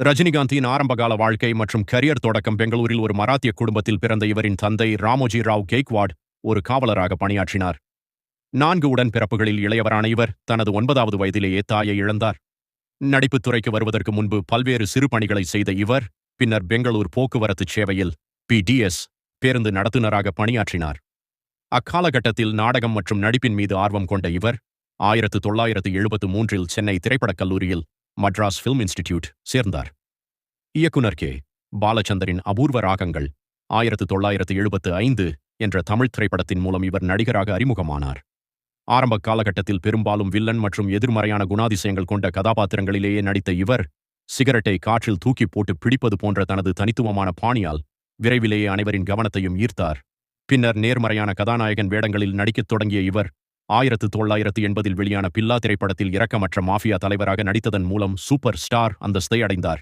ரஜினிகாந்தின் ஆரம்பகால வாழ்க்கை மற்றும் கரியர் தொடக்கம் பெங்களூரில் ஒரு மராத்திய குடும்பத்தில் பிறந்த இவரின் தந்தை ராமோஜி ராவ் கெய்க்வாட் ஒரு காவலராக பணியாற்றினார். 4 உடன்பிறப்புகளில் இளையவரான இவர் தனது 9வது வயதிலேயே தாயை இழந்தார். நடிப்புத் துறைக்கு வருவதற்கு முன்பு பல்வேறு சிறு பணிகளை செய்த இவர் பின்னர் பெங்களூர் போக்குவரத்து சேவையில் PDS பேருந்து நடத்துனராக பணியாற்றினார். அக்காலகட்டத்தில் நாடகம் மற்றும் நடிப்பின் மீது ஆர்வம் கொண்ட இவர் 1973இல் சென்னை திரைப்படக் கல்லூரியில் மட்ராஸ் ஃபில்ம் இன்ஸ்டிடியூட் சேர்ந்தார். இயக்குனர் கே. பாலச்சந்தரின் அபூர்வ ராகங்கள் 1975 என்ற தமிழ் திரைப்படத்தின் மூலம் இவர் நடிகராக அறிமுகமானார். ஆரம்ப காலகட்டத்தில் பெரும்பாலும் வில்லன் மற்றும் எதிர்மறையான குணாதிசயங்கள் கொண்ட கதாபாத்திரங்களிலேயே நடித்த இவர் சிகரெட்டை காற்றில் தூக்கி போட்டு பிடிப்பது போன்ற தனது தனித்துவமான பாணியால் விரைவிலேயே அனைவரின் கவனத்தையும் ஈர்த்தார். பின்னர் நேர்மறையான கதாநாயகன் வேடங்களில் நடிக்கத் தொடங்கிய இவர் 1980இல் வெளியான பில்லா திரைப்படத்தில் இரக்கமற்ற மாஃபியா தலைவராக நடித்ததன் மூலம் சூப்பர் ஸ்டார் அந்தஸ்தை அடைந்தார்.